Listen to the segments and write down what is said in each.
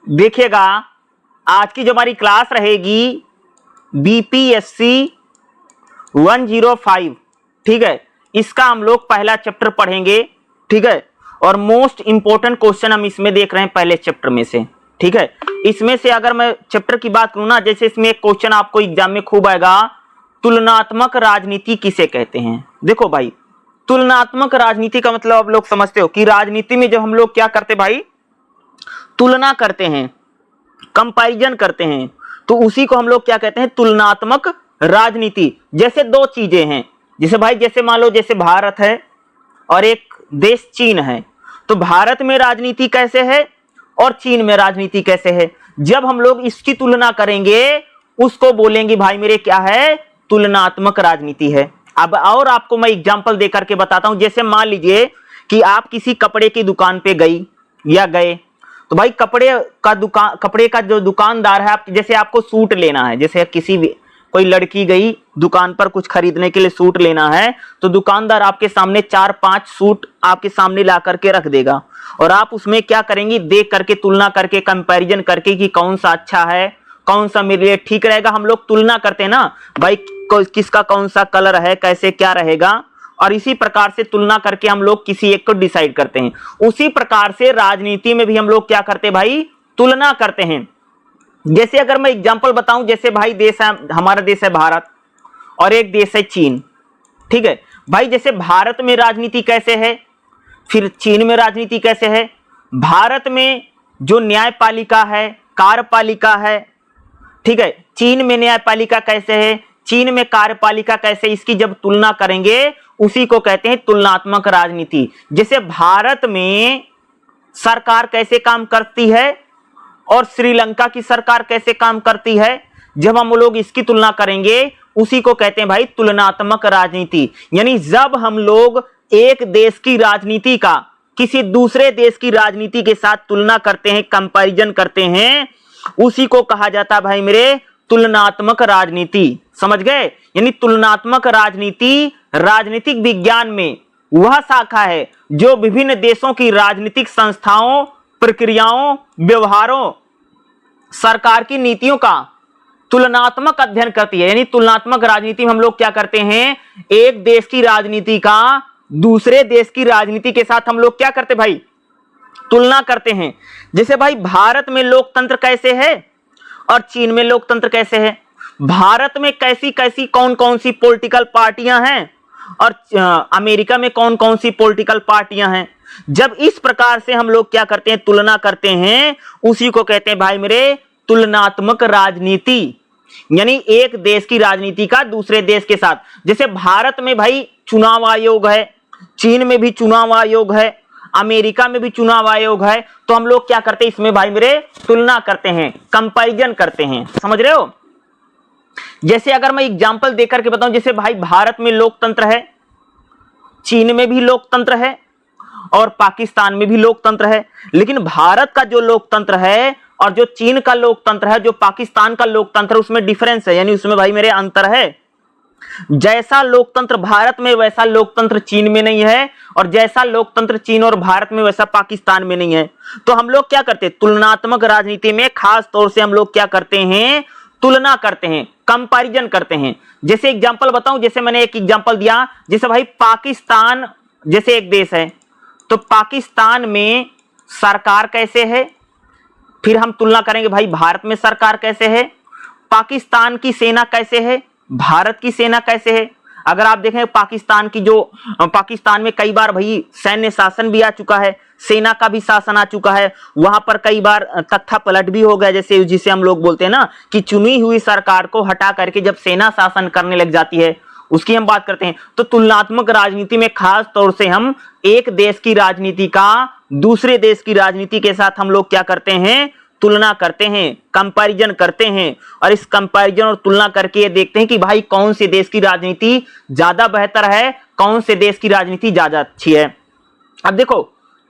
देखिएगा आज की जो हमारी क्लास रहेगी बीपीएससी 105, ठीक है, इसका हम लोग पहला चैप्टर पढ़ेंगे, ठीक है। और मोस्ट इंपोर्टेंट क्वेश्चन हम इसमें देख रहे हैं पहले चैप्टर में से, ठीक है। इसमें से अगर मैं चैप्टर की बात करूं ना, जैसे इसमें एक क्वेश्चन आपको एग्जाम में खूब आएगा, तुलनात्मक राजनीति किसे कहते हैं। देखो भाई, तुलनात्मक राजनीति का मतलब आप लोग समझते हो कि राजनीति में जब हम लोग क्या करते भाई, तुलना करते हैं, कंपैरिजन करते हैं, तो उसी को हम लोग क्या कहते हैं, तुलनात्मक राजनीति। जैसे दो चीजें हैं, जैसे भाई जैसे मान लो जैसे भारत है और एक देश चीन है, तो भारत में राजनीति कैसे है और चीन में राजनीति कैसे है, जब हम लोग इसकी तुलना करेंगे उसको बोलेंगे भाई मेरे क्या है, तुलनात्मक राजनीति है। अब और आपको मैं एग्जांपल देकर के बताता हूं। जैसे मान लीजिए कि आप किसी कपड़े की दुकान पे गई या गए, तो भाई कपड़े का जो दुकानदार है, आप जैसे आपको सूट लेना है, जैसे कोई लड़की गई दुकान पर कुछ खरीदने के लिए सूट लेना है, तो दुकानदार आपके सामने 4-5 सूट आपके सामने ला करके रख देगा और आप उसमें क्या करेंगी, देख करके तुलना करके कंपैरिजन करके कि कौन सा अच्छा है, कौन सा मेरे लिए ठीक रहेगा। हम लोग तुलना करते हैं ना भाई, किसका कौन सा कलर है, कैसे क्या रहेगा, और इसी प्रकार से तुलना करके हम लोग किसी एक को डिसाइड करते हैं। उसी प्रकार से राजनीति में भी हम लोग क्या करते हैं भाई, तुलना करते हैं। जैसे अगर मैं एग्जांपल बताऊं, जैसे भाई देश है, हमारा देश है भारत और एक देश है चीन, ठीक है भाई। जैसे भारत में राजनीति कैसे है, फिर चीन में राजनीति कैसे है। भारत में जो न्यायपालिका है, कार्यपालिका है, ठीक है, चीन में न्यायपालिका कैसे है, चीन में कार्यपालिका कैसे, इसकी जब तुलना करेंगे उसी को कहते हैं तुलनात्मक राजनीति। जैसे भारत में सरकार कैसे काम करती है और श्रीलंका की सरकार कैसे काम करती है, जब हम लोग इसकी तुलना करेंगे उसी को कहते हैं भाई तुलनात्मक राजनीति। यानी जब हम लोग एक देश की राजनीति का किसी दूसरे देश की राजनीति के साथ तुलना करते हैं, कंपैरिजन करते हैं, उसी को कहा जाता है भाई मेरे तुलनात्मक राजनीति। समझ गए। यानी तुलनात्मक राजनीति राजनीतिक विज्ञान में वह शाखा है जो विभिन्न देशों की राजनीतिक संस्थाओं, प्रक्रियाओं, व्यवहारों, सरकार की नीतियों का तुलनात्मक अध्ययन करती है। यानी तुलनात्मक राजनीति में हम लोग क्या करते हैं, एक देश की राजनीति का दूसरे देश की राजनीति के साथ हम लोग क्या करते भाई, तुलना करते हैं। जैसे भाई भारत में लोकतंत्र कैसे है और चीन में लोकतंत्र कैसे है, भारत में कैसी कैसी कौन कौन सी पॉलिटिकल पार्टियां हैं और अमेरिका में कौन कौन सी पॉलिटिकल पार्टियां हैं। जब इस प्रकार से हम लोग क्या करते हैं, तुलना करते हैं, उसी को कहते हैं भाई मेरे तुलनात्मक राजनीति। यानी एक देश की राजनीति का दूसरे देश के साथ। जैसे भारत में भाई चुनाव आयोग है, चीन में भी चुनाव आयोग है, अमेरिका में भी चुनाव आयोग है, तो हम लोग क्या करते हैं, इसमें भाई मेरे तुलना करते हैं, कंपैरिजन करते हैं। समझ रहे हो। जैसे अगर मैं एग्जांपल देकर के बताऊं, जैसे भाई भारत में लोकतंत्र है, चीन में भी लोकतंत्र है और पाकिस्तान में भी लोकतंत्र है, लेकिन भारत का जो लोकतंत्र है और जो चीन का लोकतंत्र है, जो पाकिस्तान का लोकतंत्र है, उसमें डिफरेंस है। यानी उसमें भाई मेरे अंतर है। जैसा लोकतंत्र भारत में वैसा लोकतंत्र चीन में नहीं है और जैसा लोकतंत्र चीन और भारत में वैसा पाकिस्तान में नहीं है। तो हम लोग क्या करते हैं, तुलनात्मक राजनीति में खास तौर से हम लोग क्या करते हैं, तुलना करते हैं, कंपैरिजन करते हैं। जैसे एग्जांपल बताऊं, जैसे मैंने एक एग्जांपल दिया, जैसे भाई पाकिस्तान जैसे एक देश है, तो पाकिस्तान में सरकार कैसे है, फिर हम तुलना करेंगे भाई भारत में सरकार कैसे है, पाकिस्तान की सेना कैसे है, भारत की सेना कैसे है। अगर आप देखें पाकिस्तान में कई बार भाई सैन्य शासन भी आ चुका है, सेना का भी शासन आ चुका है, वहां पर कई बार तख्ता पलट भी हो गया, जैसे जिसे हम लोग बोलते हैं ना कि चुनी हुई सरकार को हटा करके जब सेना शासन करने लग जाती है, उसकी हम बात करते हैं। तो तुलनात्मक राजनीति में खास तौर से हम एक देश की राजनीति का दूसरे देश की राजनीति के साथ हम लोग क्या करते हैं, तुलना करते हैं, कंपैरिजन करते हैं। और इस कंपैरिजन और तुलना करके ये देखते हैं कि भाई कौन से देश की राजनीति ज्यादा बेहतर है, कौन से देश की राजनीति ज्यादा अच्छी है। अब देखो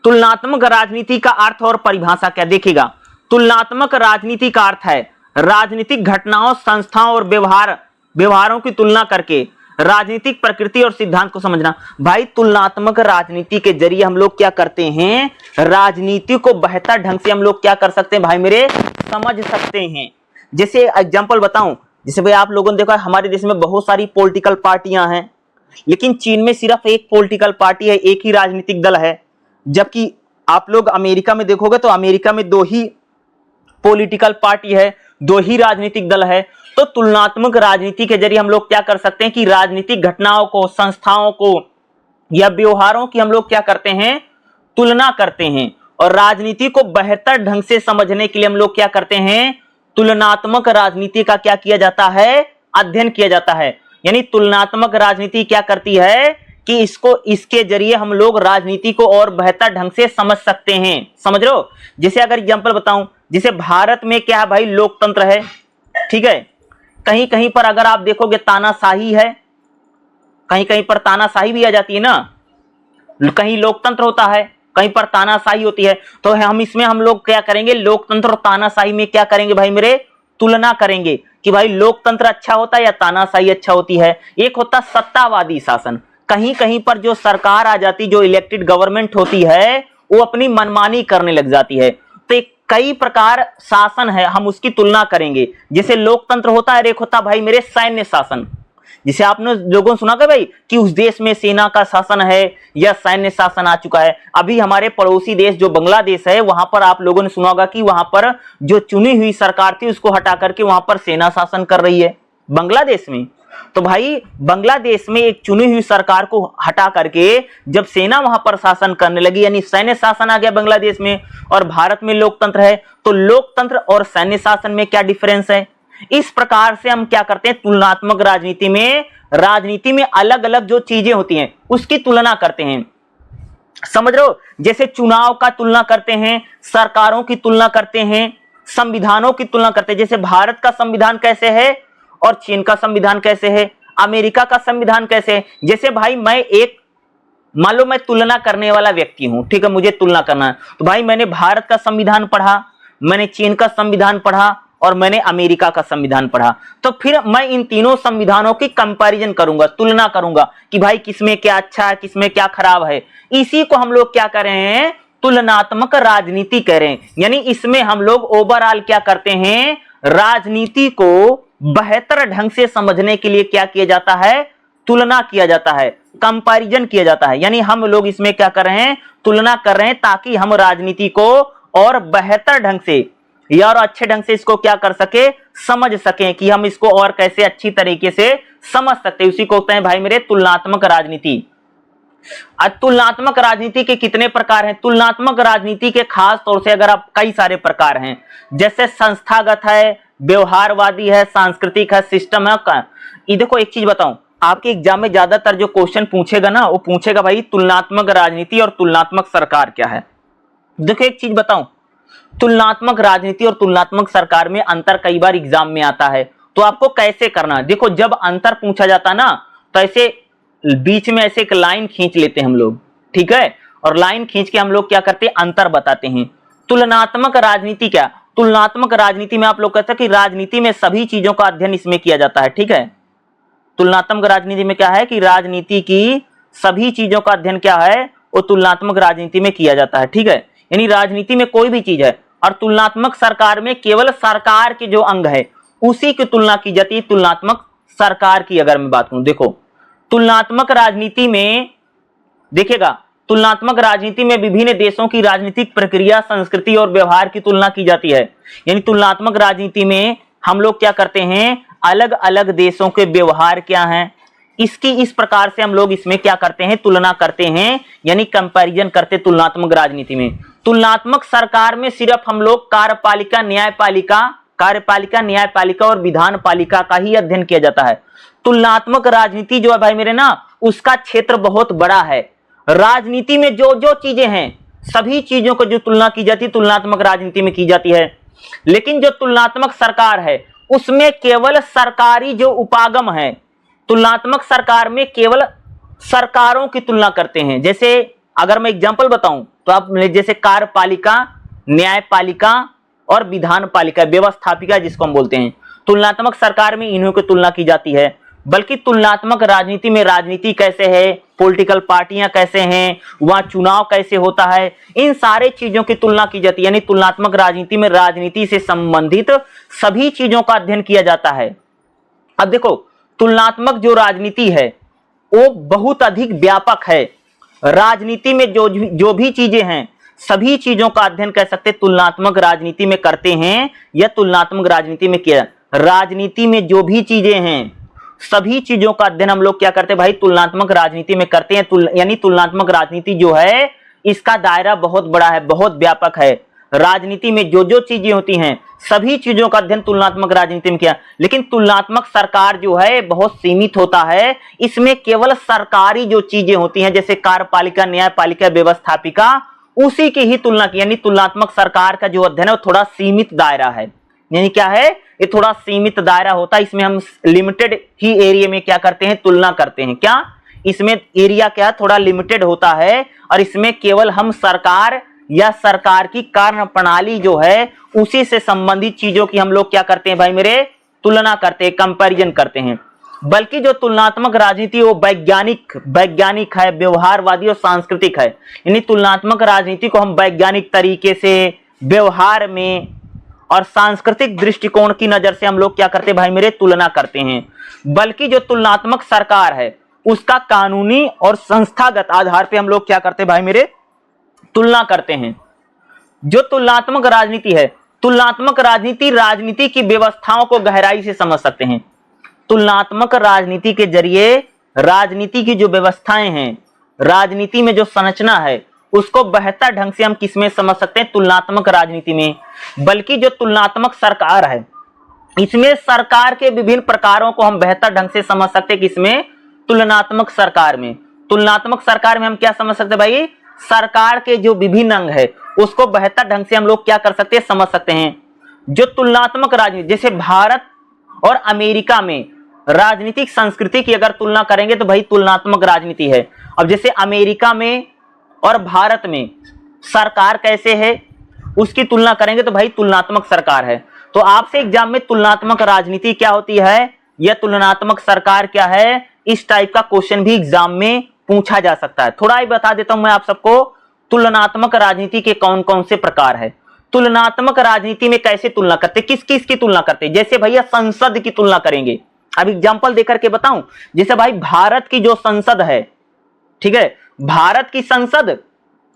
तुलनात्मक राजनीति का अर्थ और परिभाषा क्या देखिएगा। तुलनात्मक राजनीति का अर्थ है राजनीतिक घटनाओं, संस्थाओं और व्यवहारों की तुलना करके राजनीतिक प्रकृति और सिद्धांत को समझना। भाई तुलनात्मक राजनीति के जरिए हम लोग क्या करते हैं, राजनीति को बेहतर ढंग से हम लोग क्या कर सकते हैं भाई मेरे, समझ सकते हैं। जैसे एग्जांपल बताऊं, जैसे भाई आप लोगों ने देखा हमारे देश में बहुत सारी पॉलिटिकल पार्टियां हैं, लेकिन चीन में सिर्फ एक पॉलिटिकल पार्टी है, एक ही राजनीतिक दल है। जबकि आप लोग अमेरिका में देखोगे तो अमेरिका में 2 ही पॉलिटिकल पार्टी है, 2 ही राजनीतिक दल है। तो तुलनात्मक राजनीति के जरिए हम लोग क्या कर सकते हैं कि राजनीतिक घटनाओं को, संस्थाओं को या व्यवहारों की हम लोग क्या करते हैं, तुलना करते हैं। और राजनीति को बेहतर ढंग से समझने के लिए हम लोग क्या करते हैं, तुलनात्मक राजनीति का क्या किया जाता है, अध्ययन किया जाता है। यानी तुलनात्मक राजनीति क्या करती है कि इसके जरिए हम लोग राजनीति को और बेहतर ढंग से समझ सकते हैं। समझ रहे हो? जैसे अगर एग्जांपल बताऊं, जैसे भारत में क्या है भाई, लोकतंत्र है, ठीक है। कहीं कहीं पर अगर आप देखोगे तानाशाही है, कहीं कहीं पर तानाशाही भी आ जाती है ना, कहीं लोकतंत्र होता है, कहीं पर तानाशाही होती है। तो हम लोग क्या करेंगे, लोकतंत्र और तानाशाही में क्या करेंगे भाई मेरे, तुलना करेंगे कि भाई लोकतंत्र अच्छा होता है या तानाशाही अच्छा होती है। एक होता सत्तावादी शासन, कहीं कहीं पर जो सरकार आ जाती, जो इलेक्टेड गवर्नमेंट होती है, वो अपनी मनमानी करने लग जाती है। तो कई प्रकार शासन है, हम उसकी तुलना करेंगे। जैसे लोकतंत्र होता है, एक होता भाई मेरे सैन्य शासन। जिसे आपने लोगों ने सुना था भाई कि उस देश में सेना का शासन है या सैन्य शासन आ चुका है। अभी हमारे पड़ोसी देश जो बांग्लादेश है, वहां पर आप लोगों ने सुना होगा कि वहां पर जो चुनी हुई सरकार थी उसको हटा करके वहां पर सेना शासन कर रही है बांग्लादेश में। तो भाई बांग्लादेश में एक चुनी हुई सरकार को हटा करके जब सेना वहां पर शासन करने लगी, यानी सैन्य शासन आ गया बांग्लादेश में, और भारत में लोकतंत्र है, तो लोकतंत्र और सैन्य शासन में क्या डिफरेंस है। इस प्रकार से हम क्या करते हैं, तुलनात्मक राजनीति में अलग अलग जो चीजें होती हैं उसकी तुलना करते हैं। समझ रहे हो? जैसे चुनाव का तुलना करते हैं, सरकारों की तुलना करते हैं, संविधानों की तुलना करते हैं। जैसे भारत का संविधान कैसे है और चीन का संविधान कैसे है, अमेरिका का संविधान कैसे है। जैसे भाई मान लो मैं तुलना करने वाला व्यक्ति हूं, ठीक है, मुझे तुलना करना है, तो भाई मैंने भारत का संविधान पढ़ा, मैंने चीन का संविधान पढ़ा और मैंने अमेरिका का संविधान पढ़ा। तो फिर मैं इन तीनों संविधानों की कंपैरिजन करूंगा, तुलना करूंगा कि भाई किसमें क्या अच्छा है, किसमें क्या खराब है। इसी को हम लोग क्या कर रहे हैं, तुलनात्मक राजनीति कह रहे हैं। यानी इसमें हम लोग ओवरऑल क्या करते हैं, राजनीति को बेहतर ढंग से समझने के लिए क्या किया जाता है, तुलना किया जाता है, कंपैरिजन किया जाता है। यानी हम लोग इसमें क्या कर रहे हैं, तुलना कर रहे हैं, ताकि हम राजनीति को और बेहतर ढंग से या और अच्छे ढंग से इसको क्या कर सके, समझ सकें कि हम इसको और कैसे अच्छी तरीके से समझ सकते हैं। उसी को कहते हैं भाई मेरे तुलनात्मक राजनीति। तुलनात्मक राजनीति के कितने प्रकार हैं? तुलनात्मक राजनीति के खास तौर से अगर आप कई सारे प्रकार हैं, जैसे संस्थागत है, व्यवहारवादी है, सांस्कृतिक है, सिस्टम है। ये देखो एक चीज बताऊं, आपके एग्जाम में ज्यादातर जो क्वेश्चन पूछेगा ना, वो पूछेगा भाई तुलनात्मक राजनीति और तुलनात्मक सरकार क्या है। देखो एक चीज बताऊं, तुलनात्मक राजनीति और तुलनात्मक सरकार में अंतर कई बार एग्जाम में आता है, तो आपको कैसे करना है। देखो जब अंतर पूछा जाता ना, तो ऐसे बीच में ऐसे एक लाइन खींच लेते हैं हम लोग, ठीक है, और लाइन खींच के हम लोग क्या करते हैं, अंतर बताते हैं। तुलनात्मक राजनीति क्या, तुलनात्मक राजनीति में आप लोग कहते हैं कि राजनीति में सभी चीजों का अध्ययन इसमें किया जाता है, ठीक है। तुलनात्मक राजनीति में क्या है कि राजनीति की सभी चीजों का अध्ययन क्या है, वो तुलनात्मक राजनीति में किया जाता है, ठीक है। यानी राजनीति में कोई भी चीज है, और तुलनात्मक सरकार में केवल सरकार के जो अंग है उसी की तुलना की जाती है। तुलनात्मक सरकार की अगर मैं बात करूं, देखो तुलनात्मक राजनीति में देखिएगा, तुलनात्मक राजनीति में विभिन्न देशों की राजनीतिक प्रक्रिया, संस्कृति और व्यवहार की तुलना की जाती है। यानी तुलनात्मक राजनीति में हम लोग क्या करते हैं, अलग अलग देशों के व्यवहार क्या हैं, इसकी इस प्रकार से हम लोग इसमें क्या करते हैं, तुलना करते हैं, यानी कंपैरिजन करते तुलनात्मक राजनीति में। तुलनात्मक सरकार में सिर्फ हम लोग कार्यपालिका, न्यायपालिका और विधान पालिका का ही अध्ययन किया जाता है। तुलनात्मक राजनीति जो है भाई मेरे ना, उसका क्षेत्र बहुत बड़ा है। राजनीति में जो जो चीजें हैं, सभी चीजों को जो तुलना की जाती है तुलनात्मक राजनीति में की जाती है। लेकिन जो तुलनात्मक सरकार है उसमें केवल सरकारी जो उपागम है, तुलनात्मक सरकार में केवल सरकारों की तुलना करते हैं। जैसे अगर मैं एग्जांपल बताऊं तो आप जैसे कार्यपालिका, न्यायपालिका और विधान पालिका, व्यवस्थापिका जिसको हम बोलते हैं, तुलनात्मक सरकार में इन्हों की तुलना की जाती है। बल्कि तुलनात्मक राजनीति में राजनीति कैसे है, पॉलिटिकल पार्टियां कैसे हैं, वहां चुनाव कैसे होता है, इन सारे चीजों की तुलना की जाती है। यानी तुलनात्मक राजनीति में राजनीति से संबंधित सभी चीजों का अध्ययन किया जाता है। अब देखो, तुलनात्मक जो राजनीति है वो बहुत अधिक व्यापक है। राजनीति में जो भी चीजें हैं, सभी चीजों का अध्ययन कह सकते तुलनात्मक राजनीति में करते हैं या तुलनात्मक राजनीति में किया। राजनीति में जो भी चीजें हैं, सभी चीजों का अध्ययन हम लोग क्या करते हैं भाई, तुलनात्मक राजनीति में करते हैं। यानी तुलनात्मक राजनीति जो है इसका दायरा बहुत बड़ा है, बहुत व्यापक है। राजनीति में जो चीजें होती हैं, सभी चीजों का अध्ययन तुलनात्मक राजनीति में किया। लेकिन तुलनात्मक सरकार जो है बहुत सीमित होता है। इसमें केवल सरकारी जो चीजें होती हैं, जैसे कार्यपालिका, न्यायपालिका, व्यवस्थापिका, उसी की ही तुलना की। यानी तुलनात्मक सरकार का जो अध्ययन है वो थोड़ा सीमित दायरा है। यानी क्या है, ये थोड़ा सीमित दायरा होता है। इसमें हम लिमिटेड ही एरिया में क्या करते हैं, तुलना करते हैं। क्या इसमें एरिया क्या थोड़ा लिमिटेड होता है, और इसमें केवल हम सरकार या सरकार की कार्य प्रणाली जो है उसी से संबंधित चीजों की हम लोग क्या करते हैं भाई मेरे, तुलना करते हैं, कंपैरिजन करते हैं। बल्कि जो तुलनात्मक राजनीति वो वैज्ञानिक है, व्यवहारवादी और सांस्कृतिक है। यानी तुलनात्मक राजनीति को हम वैज्ञानिक तरीके से, व्यवहार में और सांस्कृतिक दृष्टिकोण की नजर से हम लोग क्या करते हैं भाई मेरे, तुलना करते हैं। बल्कि जो तुलनात्मक सरकार है उसका कानूनी और संस्थागत आधार पे हम लोग क्या करते हैं भाई मेरे, तुलना करते हैं। जो तुलनात्मक राजनीति है, तुलनात्मक राजनीति की व्यवस्थाओं को गहराई से समझ सकते हैं। तुलनात्मक राजनीति के जरिए राजनीति की जो व्यवस्थाएं हैं, राजनीति में जो संरचना है, उसको बेहतर ढंग से हम किसमें समझ सकते हैं, तुलनात्मक राजनीति में। बल्कि जो तुलनात्मक सरकार है, इसमें सरकार के विभिन्न प्रकारों को हम बेहतर ढंग से समझ सकते हैं। किसमें, तुलनात्मक सरकार में। तुलनात्मक सरकार में हम क्या समझ सकते हैं भाई, सरकार के जो विभिन्न अंग है उसको बेहतर ढंग से हम लोग क्या कर सकते हैं, समझ सकते हैं। जो तुलनात्मक राजनीति, जैसे भारत और अमेरिका में राजनीतिक संस्कृति की अगर तुलना करेंगे तो भाई तुलनात्मक राजनीति है। अब जैसे अमेरिका में और भारत में सरकार कैसे है उसकी तुलना करेंगे तो भाई तुलनात्मक सरकार है। तो आपसे एग्जाम में तुलनात्मक राजनीति क्या होती है या तुलनात्मक सरकार क्या है, इस टाइप का क्वेश्चन भी एग्जाम में पूछा जा सकता है। थोड़ा ही बता देता हूं मैं आप सबको, तुलनात्मक राजनीति के कौन कौन से प्रकार है। तुलनात्मक राजनीति में कैसे तुलना करते, किस किस की तुलना करते, जैसे भैया संसद की तुलना करेंगे। अब एग्जांपल देकर के बताऊं, जैसे भाई भारत की जो संसद है, ठीक है, भारत की संसद,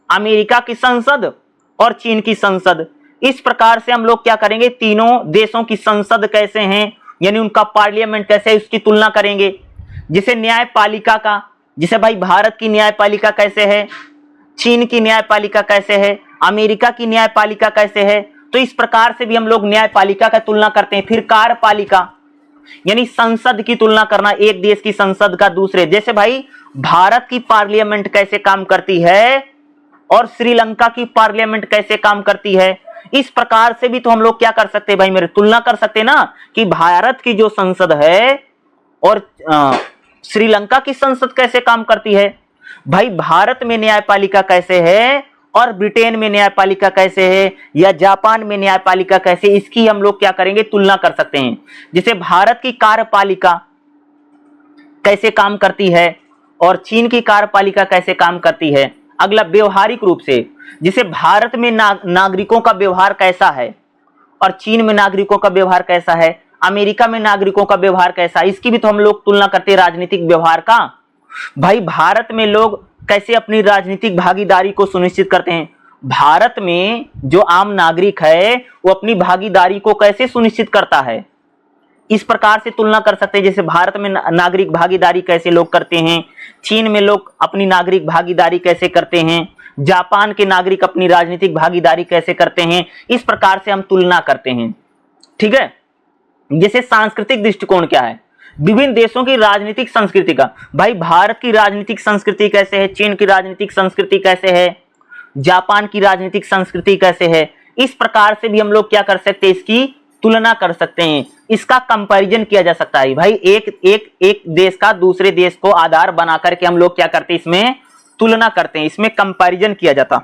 अमेरिका की संसद और चीन की संसद, इस प्रकार से हम लोग क्या करेंगे, तीनों देशों की संसद कैसे हैं, यानी उनका पार्लियामेंट कैसे है, उसकी तुलना करेंगे। जैसे न्यायपालिका का, जैसे भाई भारत की न्यायपालिका कैसे है, चीन की न्यायपालिका कैसे है, अमेरिका की न्यायपालिका कैसे है, तो इस प्रकार से भी हम लोग न्यायपालिका का तुलना करते हैं। फिर कार्यपालिका, यानी संसद की तुलना करना, एक देश की संसद का दूसरे, जैसे भाई भारत की पार्लियामेंट कैसे काम करती है और श्रीलंका की पार्लियामेंट कैसे काम करती है, इस प्रकार से भी तो हम लोग क्या कर सकते हैं भाई मेरे, तुलना कर सकते हैं ना, कि भारत की जो संसद है और श्रीलंका की संसद कैसे काम करती है, भाई भारत में न्यायपालिका कैसे है और ब्रिटेन में न्यायपालिका कैसे है या जापान में न्यायपालिका कैसे, इसकी हम लोग क्या करेंगे, तुलना कर सकते हैं। जैसे भारत की कार्यपालिका कैसे काम करती है और चीन की कार्यपालिका कैसे काम करती है। अगला व्यवहारिक रूप से, जैसे भारत में नागरिकों का व्यवहार कैसा है और चीन में नागरिकों का व्यवहार कैसा है, अमेरिका में नागरिकों का व्यवहार कैसा है, इसकी भी तो हम लोग तुलना करते हैं राजनीतिक व्यवहार का। भाई भारत में लोग कैसे अपनी राजनीतिक भागीदारी को सुनिश्चित करते हैं, भारत में जो आम नागरिक है वो अपनी भागीदारी को कैसे सुनिश्चित करता है, इस प्रकार से तुलना कर सकते हैं। जैसे भारत में नागरिक भागीदारी कैसे लोग करते हैं, चीन में लोग अपनी नागरिक भागीदारी कैसे करते हैं, जापान के नागरिक अपनी राजनीतिक भागीदारी कैसे करते हैं, इस प्रकार से हम तुलना करते हैं। ठीक है। जैसे सांस्कृतिक दृष्टिकोण क्या है, विभिन्न देशों की राजनीतिक संस्कृति का, भाई भारत की राजनीतिक संस्कृति कैसे है, चीन की राजनीतिक संस्कृति कैसे है, जापान की राजनीतिक संस्कृति कैसे है, इस प्रकार से भी हम लोग क्या कर सकते हैं, इसकी तुलना कर सकते हैं, इसका कंपैरिजन किया जा सकता है। भाई एक देश का दूसरे देश को आधार बना करके हम लोग क्या करते हैं, इसमें तुलना करते हैं, इसमें कंपैरिजन किया जाता।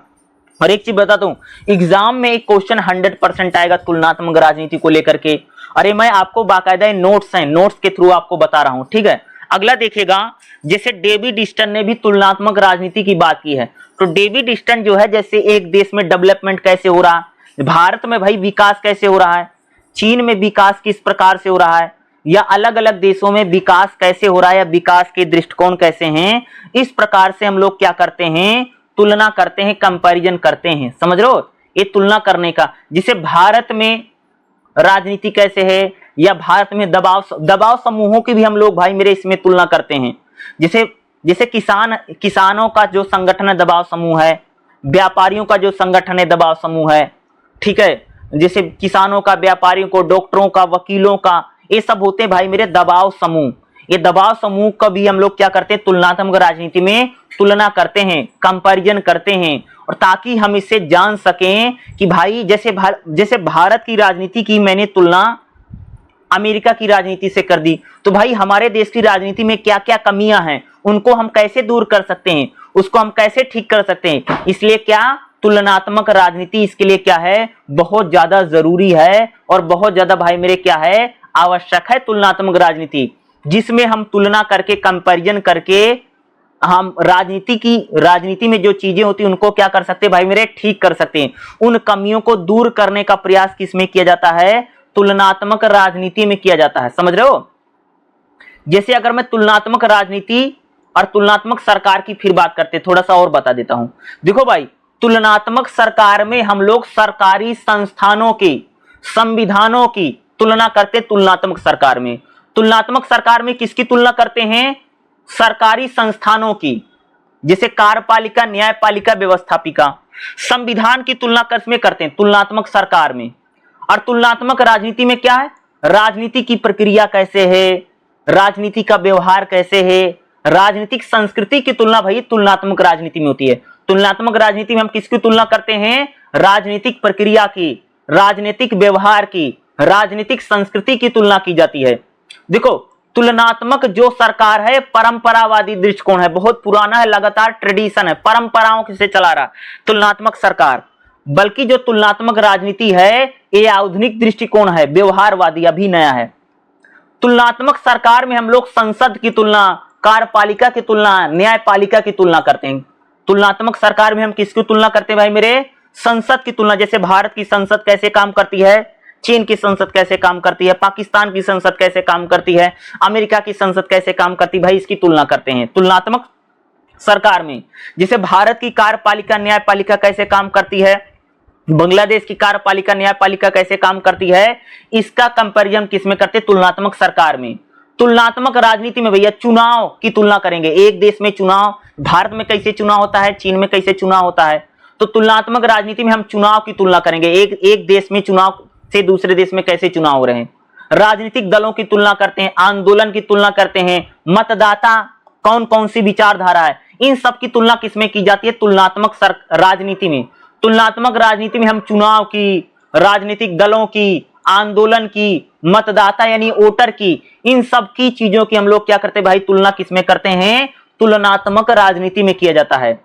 और एक चीज बताता हूं, एग्जाम में एक क्वेश्चन 100% आएगा तुलनात्मक राजनीति को लेकर के। अरे मैं आपको बाकायदा नोट्स हैं, नोट्स के थ्रू आपको बता रहा हूं, ठीक है। अगला देखिएगा, जैसे डेविड स्टर्न ने भी तुलनात्मक राजनीति की बात की है। तो डेविड स्टर्न जो है, जैसे एक देश में डेवलपमेंट कैसे हो रहा है, भारत में भाई विकास कैसे हो रहा है, चीन में विकास किस प्रकार से हो रहा है, या अलग अलग देशों में विकास कैसे हो रहा है, या विकास के दृष्टिकोण कैसे हैं, इस प्रकार से हम लोग क्या करते हैं, तुलना करते हैं, कंपैरिजन करते हैं। समझ रहे हो, ये तुलना करने का। जिसे भारत में राजनीति कैसे है, या भारत में दबाव समूहों की भी हम लोग भाई मेरे इसमें तुलना करते हैं। जैसे किसानों का जो संगठन है दबाव समूह है, व्यापारियों का जो संगठन है दबाव समूह है, ठीक है। जैसे किसानों का, व्यापारियों को, डॉक्टरों का, वकीलों का, ये सब होते हैं भाई मेरे दबाव समूह। ये दबाव समूह का भी हम लोग क्या करते हैं, तुलनात्मक राजनीति में तुलना करते हैं, कंपैरिजन करते हैं, और ताकि हम इससे जान सकें कि भाई जैसे भारत की राजनीति की मैंने तुलना अमेरिका की राजनीति से कर दी, तो भाई हमारे देश की राजनीति में क्या क्या कमियां हैं, उनको हम कैसे दूर कर सकते हैं, उसको हम कैसे ठीक कर सकते हैं। इसलिए क्या तुलनात्मक राजनीति इसके लिए क्या है, बहुत ज्यादा जरूरी है, और बहुत ज्यादा भाई मेरे क्या है, आवश्यक है तुलनात्मक राजनीति, जिसमें हम तुलना करके, कंपैरिजन करके हम राजनीति में जो चीजें होती हैं उनको क्या कर सकते हैं भाई मेरे, ठीक कर सकते हैं। उन कमियों को दूर करने का प्रयास किसमें किया जाता है, तुलनात्मक राजनीति में किया जाता है। समझ रहे हो। जैसे अगर मैं तुलनात्मक राजनीति और तुलनात्मक सरकार की फिर बात करते, थोड़ा सा और बता देता हूं। देखो भाई, तुलनात्मक सरकार में हम लोग सरकारी संस्थानों की, संविधानों की तुलना करते। तुलनात्मक सरकार में किसकी तुलना करते हैं, सरकारी संस्थानों की, जैसे कार्यपालिका, न्यायपालिका, व्यवस्थापिका। संविधान की तुलना किसमें करते हैं, तुलनात्मक सरकार में। और तुलनात्मक राजनीति में क्या है, राजनीति की प्रक्रिया कैसे है, राजनीति का व्यवहार कैसे है, राजनीतिक संस्कृति की तुलना भाई तुलनात्मक राजनीति में होती है। तुलनात्मक राजनीति में हम किसकी तुलना करते हैं, राजनीतिक प्रक्रिया की, राजनीतिक व्यवहार की, राजनीतिक संस्कृति की तुलना की जाती है। देखो, तुलनात्मक जो सरकार है परंपरावादी दृष्टिकोण है, बहुत पुराना है, लगातार ट्रेडिशन है, परंपराओं से चला रहा तुलनात्मक सरकार। बल्कि जो तुलनात्मक राजनीति है ये आधुनिक दृष्टिकोण है, व्यवहारवादी, अभी नया है। तुलनात्मक सरकार में हम लोग संसद की तुलना, कार्यपालिका की तुलना, न्यायपालिका की तुलना करते हैं। तुलनात्मक सरकार में हम किसकी तुलना करते हैं भाई मेरे, संसद की तुलना। जैसे भारत की संसद कैसे काम करती है, चीन की संसद कैसे काम करती है, पाकिस्तान की संसद कैसे काम करती है, अमेरिका की संसद कैसे काम करती है, भाई इसकी तुलना करते हैं तुलनात्मक सरकार में। जैसे भारत की कार्यपालिका, न्यायपालिका कैसे काम करती है, बांग्लादेश की कार्यपालिका, न्यायपालिका कैसे काम करती है, इसका कंपैरिजन किसमें करते, तुलनात्मक सरकार में। तुलनात्मक राजनीति में भैया चुनाव की तुलना करेंगे। एक देश में चुनाव, भारत में कैसे चुनाव होता है, चीन में कैसे चुनाव होता है, तो तुलनात्मक राजनीति में हम चुनाव की तुलना करेंगे। एक देश में चुनाव से दूसरे देश में कैसे चुनाव हो रहे हैं। राजनीतिक दलों की तुलना करते हैं, आंदोलन की तुलना करते हैं, मतदाता कौन कौन सी विचारधारा है, इन सब की तुलना किसमें की जाती है, तुलनात्मक राजनीति में। तुलनात्मक राजनीति में हम चुनाव की, राजनीतिक दलों की, आंदोलन की, मतदाता यानी वोटर की, इन सब की चीजों की हम लोग क्या करते हैं भाई, तुलना किसमें करते हैं, तुलनात्मक राजनीति में किया जाता है।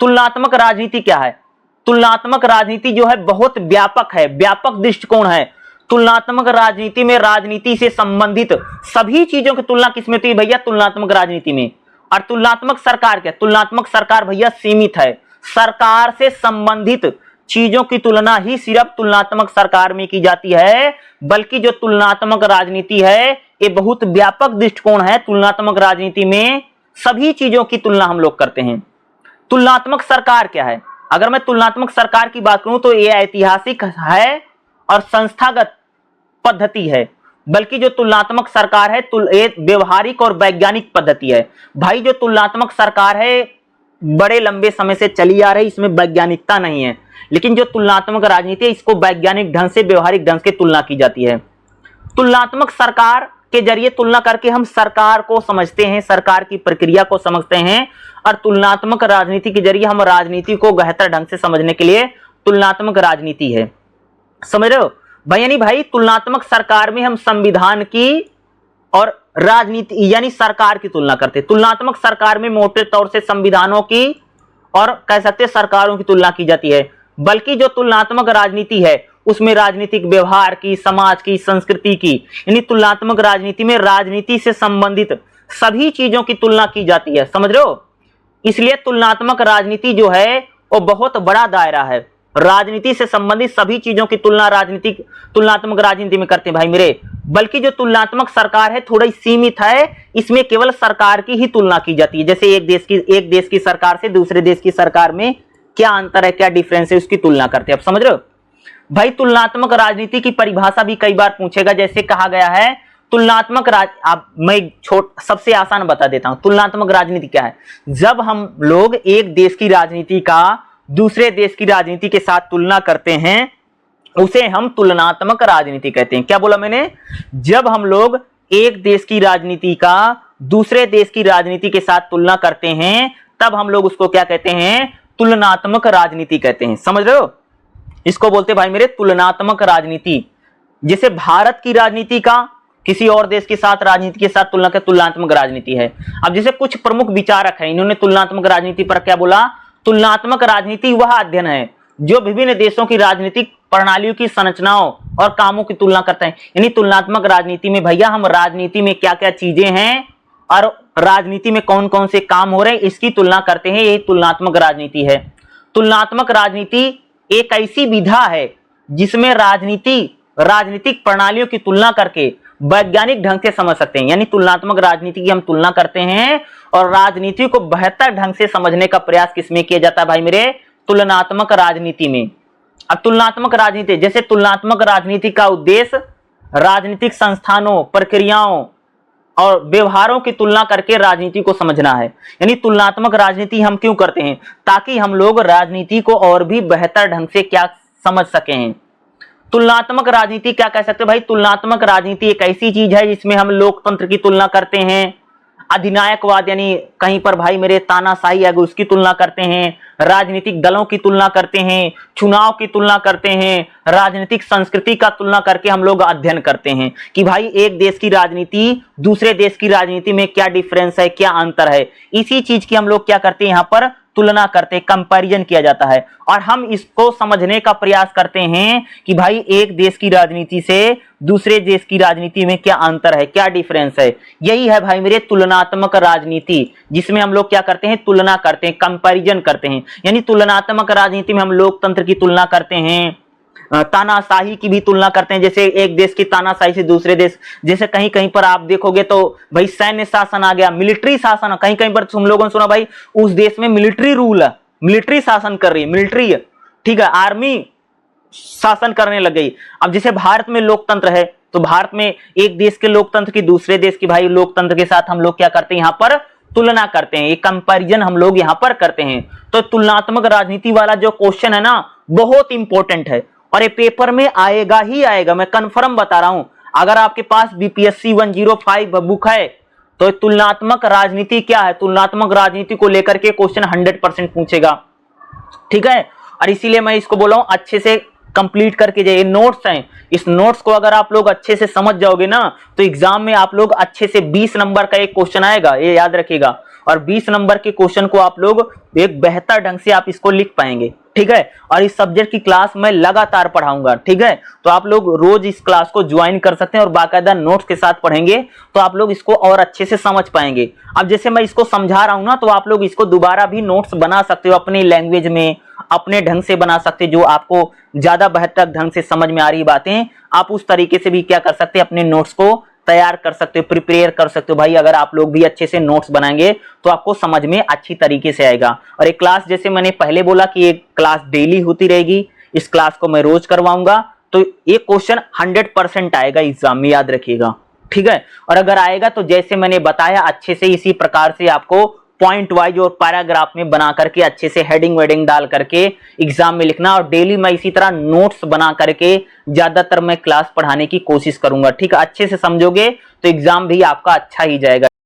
तुलनात्मक राजनीति क्या है, तुलनात्मक राजनीति जो है बहुत व्यापक है, व्यापक दृष्टिकोण है। तुलनात्मक राजनीति में राजनीति से संबंधित सभी चीजों की तुलना किसमें होती है भैया, तुलनात्मक राजनीति में। और तुलनात्मक सरकार क्या, तुलनात्मक सरकार भैया सीमित है, सरकार से संबंधित चीजों की तुलना ही सिर्फ तुलनात्मक सरकार में की जाती है। बल्कि जो तुलनात्मक राजनीति है ये बहुत व्यापक दृष्टिकोण है। तुलनात्मक राजनीति में सभी चीजों की तुलना हम लोग करते हैं। तुलनात्मक सरकार क्या है, अगर मैं तुलनात्मक सरकार की बात करूं तो यह ऐतिहासिक है और संस्थागत पद्धति है। बल्कि जो तुलनात्मक सरकार है ये व्यवहारिक और वैज्ञानिक पद्धति है। भाई जो तुलनात्मक सरकार है बड़े लंबे समय से चली आ रही, इसमें वैज्ञानिकता नहीं है। लेकिन जो तुलनात्मक राजनीति है इसको वैज्ञानिक ढंग से, व्यवहारिक ढंग से तुलना की जाती है। तुलनात्मक सरकार के जरिए तुलना करके हम सरकार को समझते हैं, सरकार की प्रक्रिया को समझते हैं। और तुलनात्मक राजनीति के जरिए हम राजनीति को बेहतर ढंग से समझने के लिए तुलनात्मक राजनीति है। समझ रहे हो भाई। यानी भाई तुलनात्मक सरकार में हम संविधान की और राजनीति यानी सरकार की तुलना करते हैं। तुलनात्मक सरकार में मोटे तौर से संविधानों की और कह सकते हैं सरकारों की तुलना की जाती है। बल्कि जो तुलनात्मक राजनीति है उसमें राजनीतिक व्यवहार की, समाज की, संस्कृति की, यानी तुलनात्मक राजनीति में राजनीति से संबंधित सभी चीजों की तुलना की जाती है, समझ रहे हो। इसलिए तुलनात्मक राजनीति जो है वो बहुत बड़ा दायरा है, राजनीति से संबंधित सभी चीजों की तुलना तुलनात्मक राजनीति में करते हैं भाई मेरे। बल्कि जो तुलनात्मक सरकार है थोड़ी सीमित है, इसमें केवल सरकार की ही तुलना की जाती है। जैसे एक देश की सरकार से दूसरे देश की सरकार में क्या अंतर है, क्या डिफरेंस है, उसकी तुलना करते हैं। आप समझ रहे हो भाई। तुलनात्मक राजनीति की परिभाषा भी कई बार पूछेगा, जैसे कहा गया है तुलनात्मक मैं सबसे आसान बता देता हूं। तुलनात्मक राजनीति क्या है? जब हम लोग एक देश की राजनीति का दूसरे देश की राजनीति के साथ तुलना करते हैं उसे हम तुलनात्मक राजनीति कहते हैं। क्या बोला मैंने? जब हम लोग एक देश की राजनीति का दूसरे देश की राजनीति के साथ तुलना करते हैं तब हम लोग उसको क्या कहते हैं? तुलनात्मक राजनीति कहते हैं। समझ रहे हो? इसको बोलते भाई मेरे तुलनात्मक राजनीति। जैसे भारत की राजनीति का किसी और देश के साथ राजनीति के साथ तुलना कर तुलनात्मक राजनीति है। अब जैसे कुछ प्रमुख विचारक हैं, इन्होंने तुलनात्मक राजनीति पर क्या बोला? तुलनात्मक राजनीति वह अध्ययन है जो विभिन्न देशों की राजनीतिक प्रणालियों की संरचनाओं और कामों की तुलना करते हैं। यानी तुलनात्मक राजनीति में भैया हम राजनीति में क्या क्या चीजें हैं और राजनीति में कौन कौन से काम हो रहे हैं इसकी तुलना करते हैं, यही तुलनात्मक राजनीति है। तुलनात्मक राजनीति एक ऐसी विधा है जिसमें राजनीतिक प्रणालियों की तुलना करके वैज्ञानिक ढंग से समझ सकते हैं। यानी तुलनात्मक राजनीति की हम तुलना करते हैं और राजनीति को बेहतर ढंग से समझने का प्रयास किसमें किया जाता है भाई मेरे? तुलनात्मक राजनीति में। अब तुलनात्मक राजनीति, जैसे तुलनात्मक राजनीति का उद्देश्य राजनीतिक संस्थानों, प्रक्रियाओं और व्यवहारों की तुलना करके राजनीति को समझना है। यानी तुलनात्मक राजनीति हम क्यों करते हैं? ताकि हम लोग राजनीति को और भी बेहतर ढंग से क्या समझ सके हैं। तुलनात्मक राजनीति क्या कह सकते हैं भाई? तुलनात्मक राजनीति एक ऐसी चीज है जिसमें हम लोकतंत्र की तुलना करते हैं, अधिनायकवाद यानी कहीं पर भाई मेरे तानाशाही है उसकी तुलना करते हैं, राजनीतिक दलों की तुलना करते हैं, चुनाव की तुलना करते हैं, राजनीतिक संस्कृति का तुलना करके हम लोग अध्ययन करते हैं कि भाई एक देश की राजनीति दूसरे देश की राजनीति में क्या डिफरेंस है, क्या अंतर है। इसी चीज की हम लोग क्या करते हैं? यहाँ पर तुलना करते हैं, कंपैरिजन किया जाता है और हम इसको समझने का प्रयास करते हैं कि भाई एक देश की राजनीति से दूसरे देश की राजनीति में क्या अंतर है, क्या डिफरेंस है। यही है भाई मेरे तुलनात्मक राजनीति, जिसमें हम लोग क्या करते हैं? तुलना करते हैं, कंपैरिजन करते हैं। यानी तुलनात्मक राजनीति में हम लोकतंत्र की तुलना करते हैं, तानाशाही की भी तुलना करते हैं। जैसे एक देश की तानाशाही से दूसरे देश, जैसे कहीं कहीं पर आप देखोगे तो भाई सैन्य शासन आ गया, मिलिट्री शासन, कहीं कहीं पर तुम लोगों ने सुना भाई उस देश में मिलिट्री रूल है, मिलिट्री शासन कर रही है, मिलिट्री है, ठीक है, आर्मी शासन करने लग गई। अब जैसे भारत में लोकतंत्र है तो भारत में एक देश के लोकतंत्र की दूसरे देश की भाई लोकतंत्र के साथ हम लोग क्या करते हैं? यहाँ पर तुलना करते हैं, ये कंपैरिजन हम लोग यहाँ पर करते हैं। तो तुलनात्मक राजनीति वाला जो क्वेश्चन है ना बहुत इंपॉर्टेंट है और ये पेपर में आएगा ही आएगा, मैं कंफर्म बता रहा हूं। अगर आपके पास बीपीएससी 105 बुक है तो तुलनात्मक राजनीति क्या है, तुलनात्मक राजनीति को लेकर के क्वेश्चन 100% पूछेगा, ठीक है। और इसीलिए मैं इसको बोला हूं अच्छे से कंप्लीट करके जाइए। नोट्स हैं, इस नोट्स को अगर आप लोग अच्छे से समझ जाओगे ना तो एग्जाम में आप लोग अच्छे से 20 नंबर का एक क्वेश्चन आएगा, ये याद रखिएगा। और 20 नंबर के क्वेश्चन को आप लोग एक बेहतर ढंग से आप इसको लिख पाएंगे, ठीक है। और इस सब्जेक्ट की क्लास मैं लगातार पढ़ाऊंगा, ठीक है। तो आप लोग रोज इस क्लास को ज्वाइन कर सकते हैं और बाकायदा नोट्स के साथ पढ़ेंगे तो आप लोग इसको और अच्छे से समझ पाएंगे। अब जैसे मैं इसको समझा रहा हूं ना तो आप लोग इसको दोबारा भी नोट्स बना सकते हो अपनी लैंग्वेज में, अपने ढंग से बना सकते, जो आपको ज्यादा बेहतर ढंग से समझ में आ रही बातें आप उस तरीके से भी क्या कर सकते हैं, अपने नोट्स को तैयार कर सकते हो, प्रिपेयर कर सकते हो। भाई अगर आप लोग भी अच्छे से नोट्स बनाएंगे तो आपको समझ में अच्छी तरीके से आएगा। और एक क्लास जैसे मैंने पहले बोला कि एक क्लास डेली होती रहेगी, इस क्लास को मैं रोज करवाऊंगा तो ये क्वेश्चन 100% आएगा एग्जाम में, याद रखिएगा, ठीक है। और अगर आएगा तो जैसे मैंने बताया अच्छे से इसी प्रकार से आपको पॉइंट वाइज और पैराग्राफ में बना करके अच्छे से हेडिंग वेडिंग डाल करके एग्जाम में लिखना। और डेली मैं इसी तरह नोट्स बना करके ज्यादातर मैं क्लास पढ़ाने की कोशिश करूंगा, ठीक है। अच्छे से समझोगे तो एग्जाम भी आपका अच्छा ही जाएगा।